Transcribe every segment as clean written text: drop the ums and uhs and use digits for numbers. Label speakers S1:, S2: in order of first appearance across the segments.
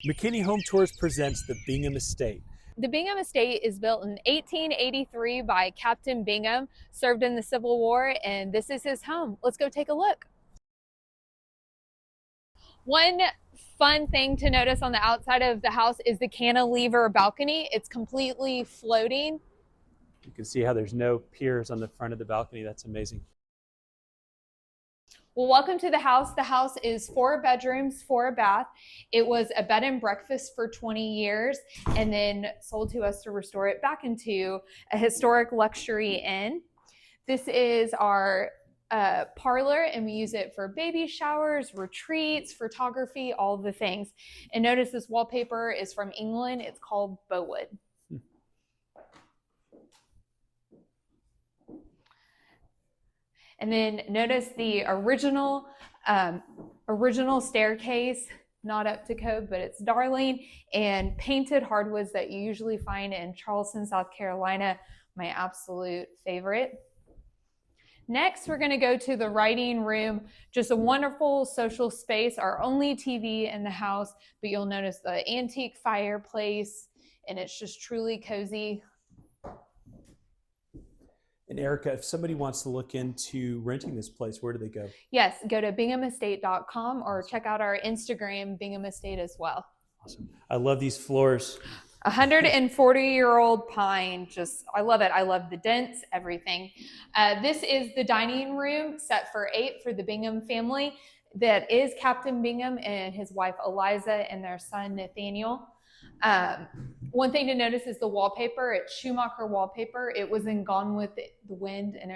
S1: McKinney Home Tours presents the Bingham Estate.
S2: The Bingham Estate is built in 1883 by Captain Bingham, served in the Civil War, and this is his home. Let's go take a look. One fun thing to notice on the outside of the house is the cantilever balcony. It's completely floating.
S1: You can see how there's no piers on the front of the balcony. That's amazing.
S2: Well, welcome to the house. The house is 4 bedrooms, 4 bath. It was a bed and breakfast for 20 years and then sold to us to restore it back into a historic luxury inn. This is our parlor, and we use it for baby showers, retreats, photography, all the things. And notice this wallpaper is from England. It's called Bowood. And then notice the original staircase, not up to code, but it's darling, and painted hardwoods that you usually find in Charleston, South Carolina, my absolute favorite. Next, we're going to go to the writing room, just a wonderful social space, our only TV in the house, but you'll notice the antique fireplace, and it's just truly cozy.
S1: And Erica, if somebody wants to look into renting this place, where do they go?
S2: Yes, go to binghamestate.com or check out our Instagram, Bingham Estate, as well.
S1: Awesome. I love these floors.
S2: 140-year-old pine. I love it. I love the dents, everything. This is the dining room set for 8 for the Bingham family. That is Captain Bingham and his wife Eliza and their son Nathaniel. One thing to notice is the wallpaper. It's Schumacher wallpaper. It was in Gone with the Wind, and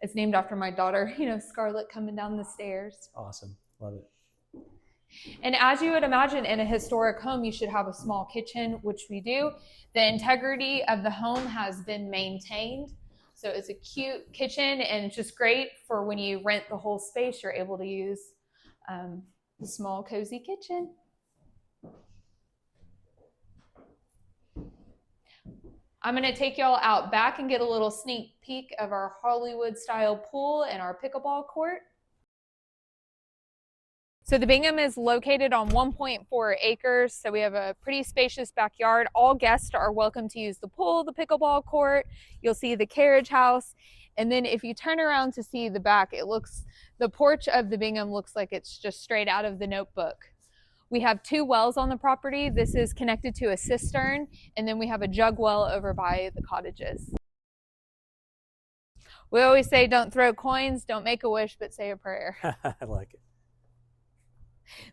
S2: it's named after my daughter, Scarlett coming down the stairs.
S1: Awesome. Love it.
S2: And as you would imagine, in a historic home, you should have a small kitchen, which we do. The integrity of the home has been maintained. So it's a cute kitchen, and it's just great for when you rent the whole space, you're able to use the small, cozy kitchen. I'm going to take y'all out back and get a little sneak peek of our Hollywood-style pool and our pickleball court. So the Bingham is located on 1.4 acres, so we have a pretty spacious backyard. All guests are welcome to use the pool, the pickleball court. You'll see the carriage house. And then if you turn around to see the back, the porch of the Bingham looks like it's just straight out of the Notebook. We have 2 wells on the property. This is connected to a cistern, and then we have a jug well over by the cottages. We always say, don't throw coins, don't make a wish, but say a prayer.
S1: I like it.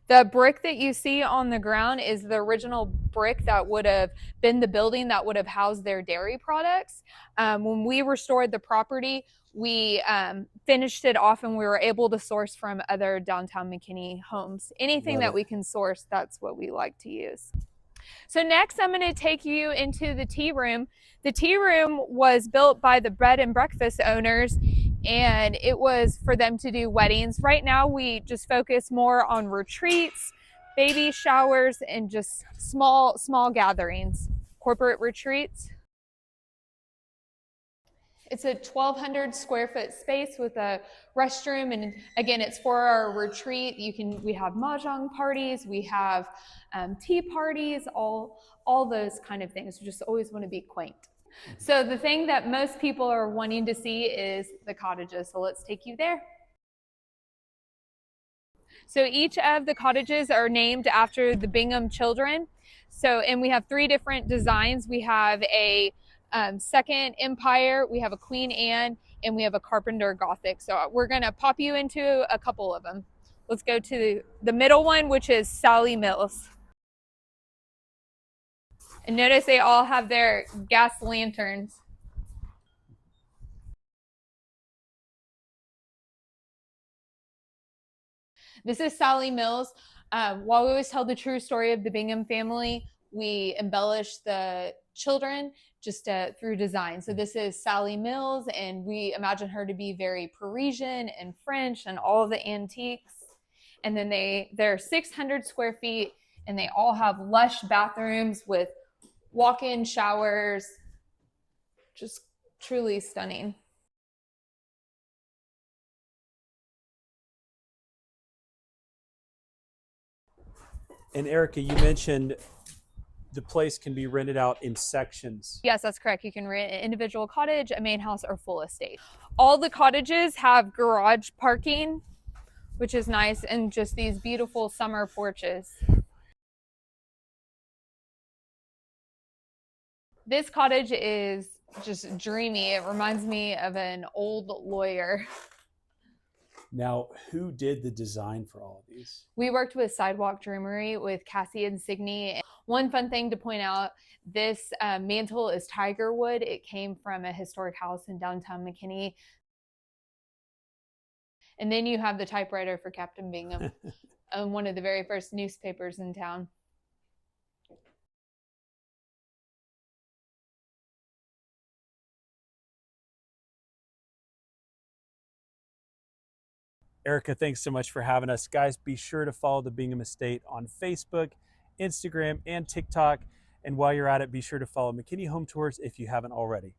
S2: The brick that you see on the ground is the original brick that would have been the building that would have housed their dairy products. When we restored the property, we finished it off, and we were able to source from other downtown McKinney homes. Anything that we can source, that's what we like to use. So next, I'm going to take you into the tea room. The tea room was built by the bed and breakfast owners, and it was for them to do weddings. Right now, we just focus more on retreats, baby showers, and just small gatherings, corporate retreats. It's a 1,200 square foot space with a restroom, and again, it's for our retreat. We have mahjong parties, we have tea parties, all those kind of things. We just always want to be quaint. So the thing that most people are wanting to see is the cottages. So let's take you there. So each of the cottages are named after the Bingham children. And we have 3 different designs. We have a Second Empire, we have a Queen Anne, and we have a Carpenter Gothic. So we're going to pop you into a couple of them. Let's go to the middle one, which is Sally Mills. And notice they all have their gas lanterns. This is Sally Mills. While we always tell the true story of the Bingham family, we embellish the children just through design. So this is Sally Mills, and we imagine her to be very Parisian and French and all of the antiques. And then they're 600 square feet, and they all have lush bathrooms with walk-in showers. Just truly stunning.
S1: And Erica, you mentioned the place can be rented out in sections.
S2: Yes, that's correct. You can rent an individual cottage, a main house, or full estate. All the cottages have garage parking, which is nice, and just these beautiful summer porches. This cottage is just dreamy. It reminds me of an old lawyer.
S1: Now, who did the design for all of these?
S2: We worked with Sidewalk Dreamery with Cassie and Signey. One fun thing to point out, this mantle is tiger wood. It came from a historic house in downtown McKinney. And then you have the typewriter for Captain Bingham, one of the very first newspapers in town.
S1: Erica, thanks so much for having us. Guys, be sure to follow the Bingham Estate on Facebook, Instagram, and TikTok. And while you're at it, be sure to follow McKinney Home Tours if you haven't already.